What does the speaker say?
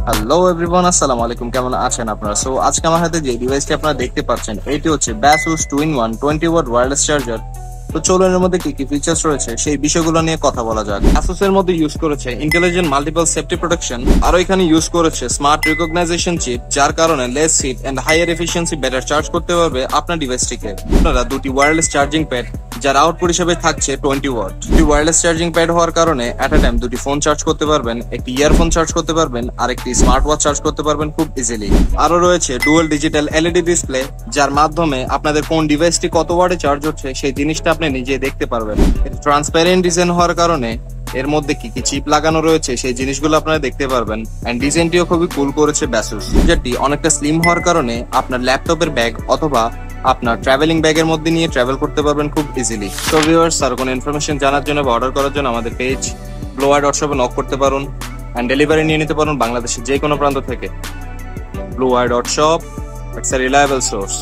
Hello everyone, আসসালামু আলাইকুম। কেমন আছেন আপনারা? সো আজকে আমার হাতে যে ডিভাইসটি আপনারা দেখতে পাচ্ছেন এটি হচ্ছে Basus 2-in-1 20 watt wireless charger. তো চলুন এর মধ্যে কি কি ফিচার্স রয়েছে সেই বিষয়গুলো নিয়ে কথা বলা যাক। Asus এর মধ্যে ইউজ করেছে ইন্টেলিজেন্ট মাল্টিপল সেফটি প্রোটেকশন, আর এখানে ইউজ করেছে স্মার্ট রিকগনাইজেশন চিপ, যার কারণে less heat and higher efficiency better charge করতে পারবে আপনার ডিভাইসটিকে। আপনারা দুটি ওয়্যারলেস চার্জিং প্যাড, যার আউটপুট হিসেবে থাকছে 20 ওয়াট। দুটি ওয়্যারলেস চার্জিং প্যাড হওয়ার কারণে এট আ টাইম দুটি ফোন চার্জ করতে পারবেন, একটি ইয়ারফোন চার্জ করতে পারবেন আর একটি স্মার্ট ওয়াচ চার্জ করতে পারবেন খুব ইজিলি। আরো রয়েছে ডুয়াল ডিজিটাল এলইডি ডিসপ্লে, যার মাধ্যমে আপনাদের কোন ডিভাইসটি কত ওয়াটে চার্জ হচ্ছে সেই জিনিসটা আপনি নিজে দেখতে পারবেন। ট্রান্সপারেন্ট ডিজাইন হওয়ার কারণে এর মধ্যে কি কি চিপ লাগানো রয়েছে সেই জিনিসগুলো আপনারা দেখতে পারবেন। এন্ড ডিজাইনটিও খুবই কুল করেছে Basus। যেটি অনেকটা স্লিম হওয়ার কারণে আপনার ল্যাপটপের ব্যাগ অথবা আপনার ট্রাভেলিং ব্যাগের মধ্যে নিয়ে ট্রাভেল করতে পারবেন খুব ইজিলি। তো ভিউয়ার্স, আর কোনো ইনফরমেশন জানার জন্য বা অর্ডার করার জন্য আমাদের পেজ bluewire.shop-এ নক করতে পারুন এন্ড ডেলিভারি নিয়ে নিতে পারুন বাংলাদেশের যে কোনো প্রান্ত থেকে। bluewire.shop, it's a reliable source.